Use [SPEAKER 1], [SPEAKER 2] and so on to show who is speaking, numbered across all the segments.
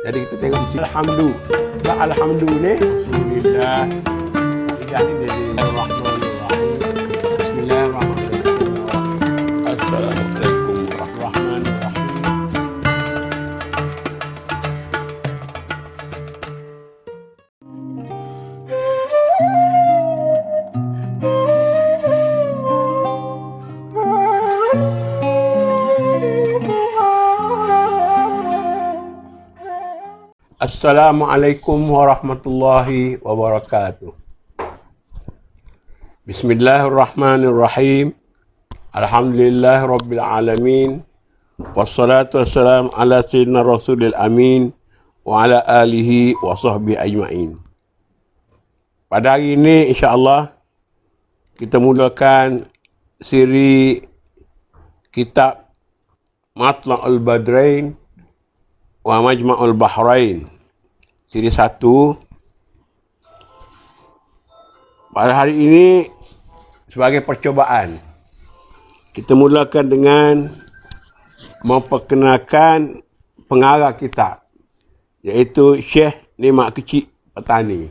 [SPEAKER 1] Jadi kita tengok di sini. Alhamdulillah. Alhamdulillah. Alhamdulillah. Jadi Bismillahirrahmanirrahim. Bismillahirrahmanirrahim. Assalamualaikum warahmatullahi wabarakatuh. Assalamualaikum warahmatullahi wabarakatuh. Bismillahirrahmanirrahim. Alhamdulillah rabbil alamin. Wassalatu wassalamu ala sayyidina rasulil amin wa ala alihi wa sahbihi ajma'in. Pada hari ini insya-Allah kita mulakan siri kitab Matla'ul Badrain wa Majma'ul Bahrain. Siri 1. Pada hari ini sebagai percobaan kita mulakan dengan memperkenalkan pengarah kitab, iaitu Syekh Nikmat Kecik Petani.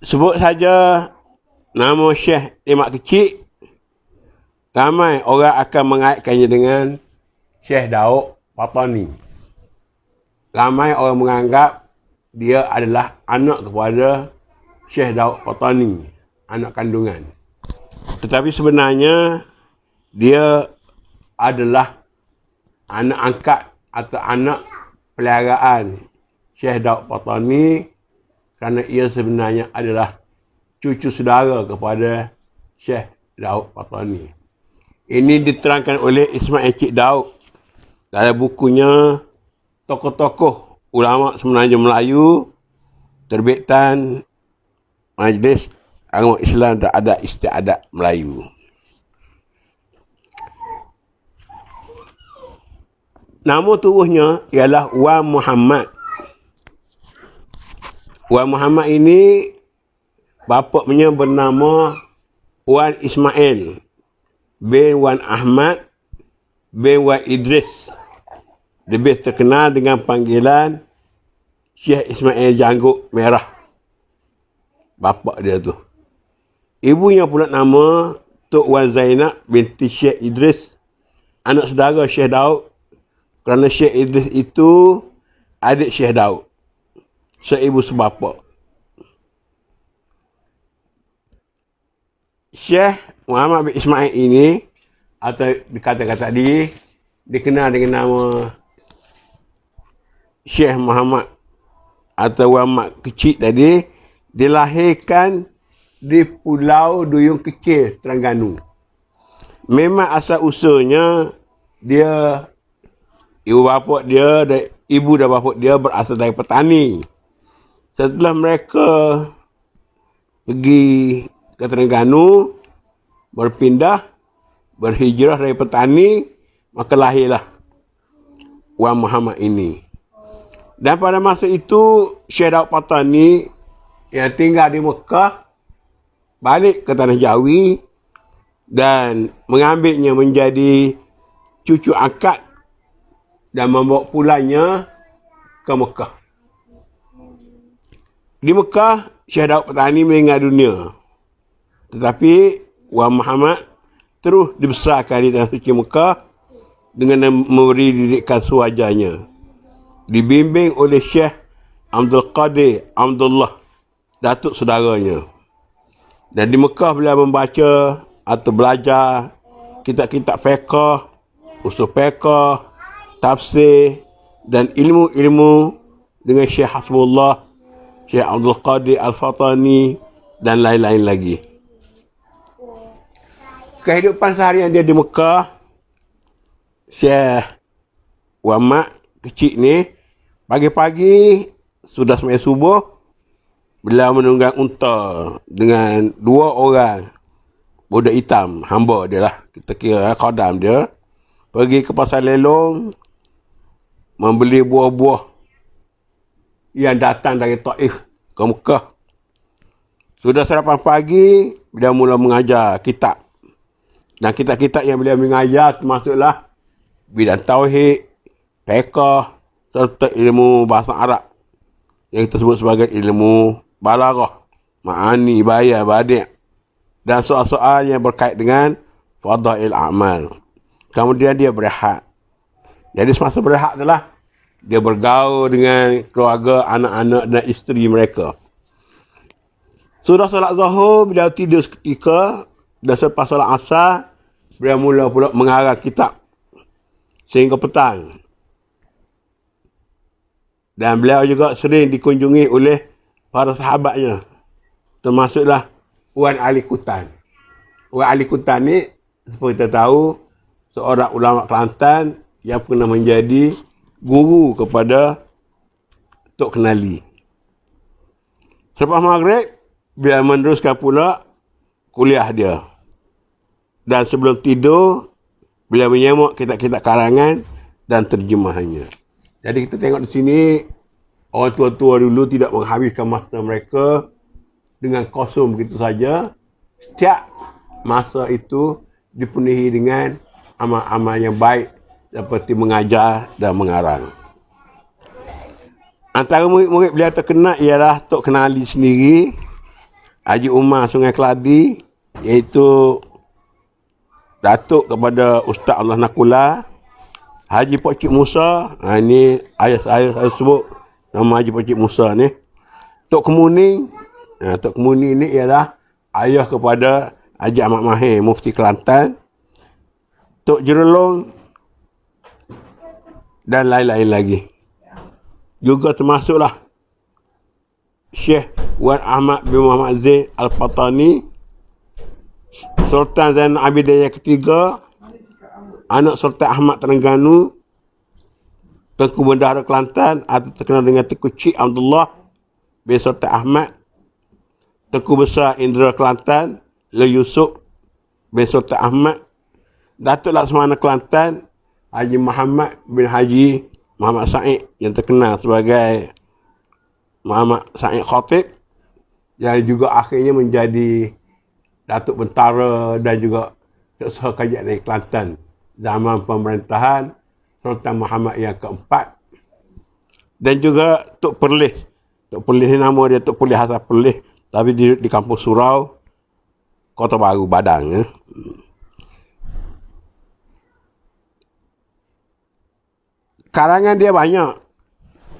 [SPEAKER 1] Sebut saja nama Syekh Nikmat Kecik, ramai orang akan mengaitkannya dengan Syekh Daud Patani. Ramai orang menganggap dia adalah anak kepada Syekh Daud Patani, anak kandungan. Tetapi sebenarnya dia adalah anak angkat atau anak peliharaan Syekh Daud Patani, kerana ia sebenarnya adalah cucu saudara kepada Syekh Daud Patani. Ini diterangkan oleh Ismail Cik Daud dalam bukunya Tokoh-Tokoh Ulama Semenanjung Melayu, terbitan Majlis Agama Islam dan Adat Istiadat Melayu. Nama tubuhnya ialah Wan Muhammad. Wan Muhammad ini bapaknya bernama Wan Ismail bin Wan Ahmad bin Wan Idris. Lebih terkenal dengan panggilan Syekh Ismail Janggut Merah. Bapa dia tu. Ibunya pula nama Tok Wan Zainab binti Syekh Idris, anak saudara Syekh Daud, kerana Syekh Idris itu adik Syekh Daud, seibu sebapa. Syekh Muhammad bin Ismail ini, atau dikatakan tadi, dikenal dengan nama Syekh Muhammad atau Muhammad Kecik tadi, dilahirkan di Pulau Duyung Kecil, Terengganu. Memang asal usulnya dia, ibu dan bapa dia berasal dari petani. Setelah mereka pergi ke Terengganu, berhijrah dari petani, maka lahirlah Wan Muhammad ini. Dan pada masa itu, Syekh Daud Patani yang tinggal di Mekah balik ke Tanah Jawi dan mengambilnya menjadi cucu angkat dan membawa pulangnya ke Mekah. Di Mekah, Syekh Daud Patani meninggal dunia. Tetapi Wan Muhammad terus dibesarkan di Tanah Suci Mekah dengan memberi didikan sewajarnya. Dibimbing oleh Syekh Abdul Qadir Abdullah, datuk saudaranya. Dan di Mekah beliau membaca atau belajar kitab-kitab fiqh, usul fiqh, tafsir dan ilmu-ilmu dengan Syekh Hasbullah, Syekh Abdul Qadir Al-Fatani dan lain-lain lagi. Kehidupan seharian dia di Mekah, Syekh Muhammad Kecik ni, pagi-pagi sudah sembahyang subuh, beliau menunggang unta dengan 2 orang budak hitam, hamba dia lah, kita kira khodam dia, pergi ke pasar lelong, membeli buah-buah yang datang dari Taif ke Mekah. Sudah sarapan pagi, beliau mula mengajar kitab. Dan kitab-kitab yang beliau mengajar termasuklah bidang tauhid, fiqh serta ilmu bahasa Arab yang kita sebut sebagai ilmu balaghah, ma'ani, bayan, badi' dan soal-soal yang berkait dengan fadail amal. Kemudian dia berehat. Jadi semasa berehat itulah dia bergaul dengan keluarga, anak-anak dan isteri mereka. Sudah solat Zuhur, beliau tidur seketika dan selepas solat Asar beliau mula pula mengarang kitab sehingga petang. Dan beliau juga sering dikunjungi oleh para sahabatnya, termasuklah Wan Ali Kutan. Wan Ali Kutan ni, seperti kita tahu, seorang ulama Kelantan yang pernah menjadi guru kepada Tok Kenali. Selepas maghrib, beliau meneruskan pula kuliah dia. Dan sebelum tidur, beliau menyemak kitab-kitab karangan dan terjemahannya. Jadi kita tengok di sini, orang tua-tua dulu tidak menghabiskan masa mereka dengan kosong begitu saja. Setiap masa itu dipenuhi dengan amal-amal yang baik seperti mengajar dan mengarang. Antara murid-murid beliau terkenal ialah Tok Kenali sendiri, Haji Umar Sungai Keladi, iaitu datuk kepada Ustaz Allah Nakula, Haji Pak Cik Musa, ini ayah saya sebut nama Haji Pak Cik Musa ni. Tok Kemuning, Tok Kemuning ni ialah ayah kepada Haji Ahmad Mahir, Mufti Kelantan, Tok Jerelong dan lain-lain lagi. Juga termasuklah Syekh Wan Ahmad bin Muhammad Zain Al-Fatani, Sultan Zainal Abidin yang ketiga, anak Sultan Ahmad Terengganu, Tengku Bendahara Kelantan atau terkenal dengan Tengku Cik Abdullah bin Sultan Ahmad, Tengku Besar Indra Kelantan, Le Yusuf bin Sultan Ahmad, Datuk Laksamana Kelantan, Haji Muhammad bin Haji Muhammad Said yang terkenal sebagai Muhammad Said Khatib, yang juga akhirnya menjadi Datuk Bentara dan juga Ketua Kajian dari Kelantan zaman pemerintahan Sultan Muhammad yang keempat. Dan juga Tok Perlis. Tok Perlis ni nama dia Tok Perlis Hasan Perlis, tapi di kampung Surau, Kota Baru, Badang. Karangan dia banyak.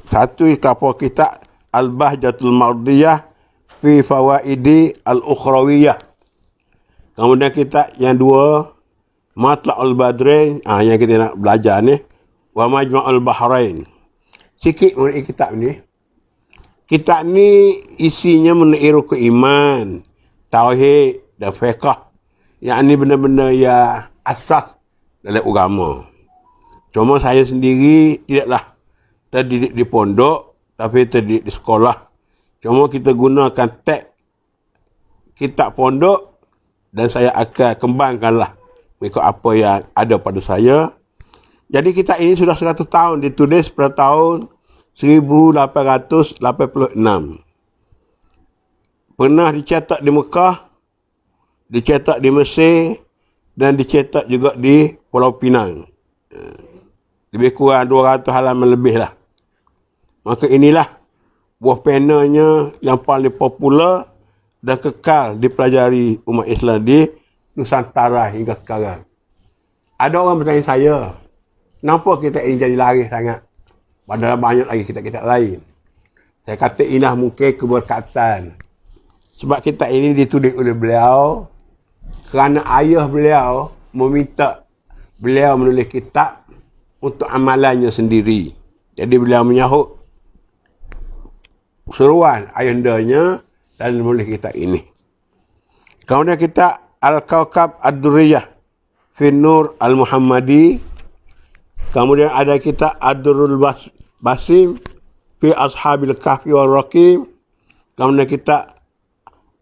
[SPEAKER 1] Satu kitab Al-Bahjatul Mardiyah fi Fawaidi Al-Ukhrawiyah. Kemudian kitab yang dua, Matla'ul Badrain, yang kita nak belajar ni, wa Majma'ul Bahrain. Sikit mengenai kitab ni. Kitab ni isinya mengenai rukun iman, tauhid dan fiqh. Yang ni benda-benda yang asas dalam agama. Cuma saya sendiri tidaklah terdidik di pondok, tapi terdidik di sekolah. Cuma kita gunakan teks kitab pondok dan saya akan kembangkanlah mengikut apa yang ada pada saya. Jadi kitab ini sudah 100 tahun, ditulis pada tahun 1886. Pernah dicetak di Mekah, dicetak di Mesir dan dicetak juga di Pulau Pinang. Lebih kurang 200 halaman lebih lah. Maka inilah buah penanya yang paling popular dan kekal dipelajari umat Islam di Nusantara hingga sekarang. Ada orang bertanya saya, kenapa kita ini jadi laris sangat? Padahal banyak lagi kitab-kitab lain. Saya kata inilah mungkin keberkatan. Sebab kitab ini ditulis oleh beliau kerana ayah beliau meminta beliau menulis kitab untuk amalannya sendiri. Jadi beliau menyahut seruan ayandanya dan menulis kitab ini. Kemudian kitab Al-Kawkab Ad-Durriyah fi Nur Al-Muhammadi. Kemudian ada kitab Ad-Durrul Basim fi Ashabil Kahfi wal Raqim. Kemudian kitab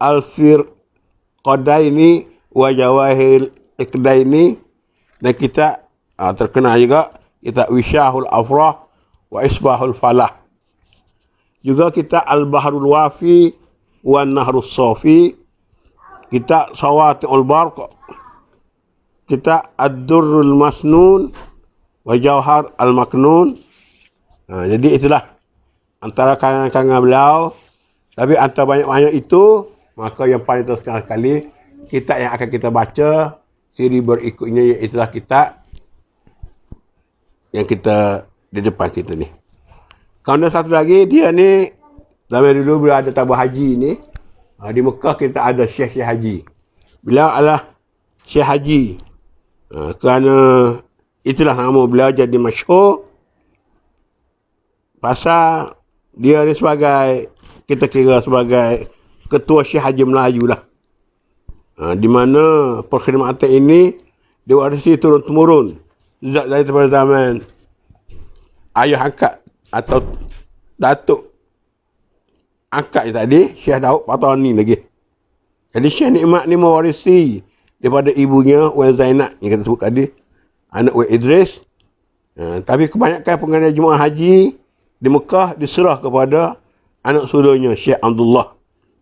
[SPEAKER 1] Al-Fir Qadaini wa Jawahir Iqdaini. Dan kitab terkenal juga kitab Wishahul Afrah wa Isbahul Falah. Juga kitab Al-Bahrul Wafi wa Nahrus Safi, kitab Sawati'ul Barq, kitab Ad-Durrul Masnun wa Jauhar Al-Maknun. Jadi itulah antara karangan-karangan beliau. Tapi antara banyak-banyak itu, maka yang paling terkenal sekali, kitab yang akan kita baca, siri berikutnya iaitulah kitab yang kita di depan kita ni. Kemudian satu lagi, dia ni, zaman dulu bila ada tabah haji ni, di Mekah kita ada Syekh Haji. Beliau adalah Syekh Haji. Kerana itulah nama beliau jadi masyhur. Pasal dia ni sebagai, kita kira sebagai ketua Syekh Haji Melayu lah. Di mana perkhidmatan ini diwarisi turun-temurun. Sejak daripada zaman ayah angkat atau datuk angkat tadi, Syekh Daud Patani lagi. Jadi Syekh Nikmat ni mewarisi daripada ibunya Wan Zainab yang kita sebut tadi, anak Wan Idris. Tapi kebanyakan penganiayaan jemaah haji di Mekah diserah kepada anak sulurnya Syekh Abdullah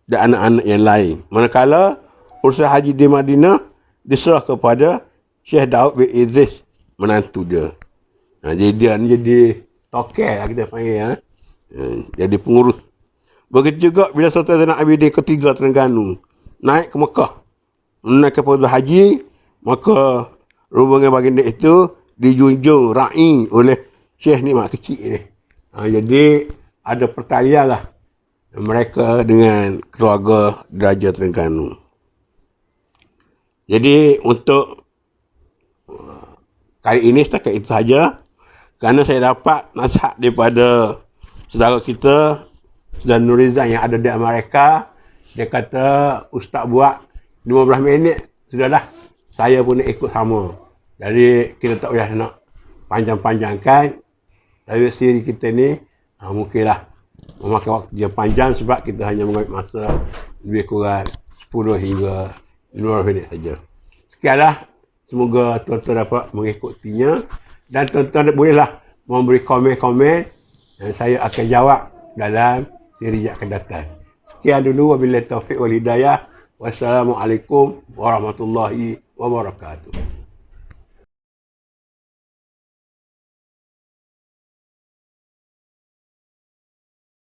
[SPEAKER 1] dan anak-anak yang lain. Manakala urusan haji di Madinah diserah kepada Syekh Daud bin Idris, menantu dia. Jadi dia ni jadi tokel lah kita panggil. Jadi pengurus. Begitu juga bila Sultan Zainal Abidin ketiga Terengganu naik ke Mekah, naik ke Fardhu Haji, maka rombongan baginda itu dijunjung ra'i oleh Syekh Nikmat kecil ni. Jadi ada pertalian lah mereka dengan keluarga Diraja Terengganu. Jadi untuk kali ini setakat itu saja, kerana saya dapat nasihat daripada saudara kita Saudara Nurizan yang ada di Amerika. Dia kata ustaz buat 15 minit sudahlah, saya pun nak ikut sama. Jadi kita tak payah nak panjang-panjangkan. Tapi siri kita ni mungkinlah memakan waktu yang panjang sebab kita hanya mengambil masa lebih kurang 10 hingga 15 minit saja. Sekianlah, semoga tuan-tuan dapat mengikutinya dan tuan-tuan bolehlah memberi komen-komen dan saya akan jawab dalam siri yang akan datang. Sekian dulu, wabillahi taufiq wal hidayah. Wassalamualaikum warahmatullahi wabarakatuh.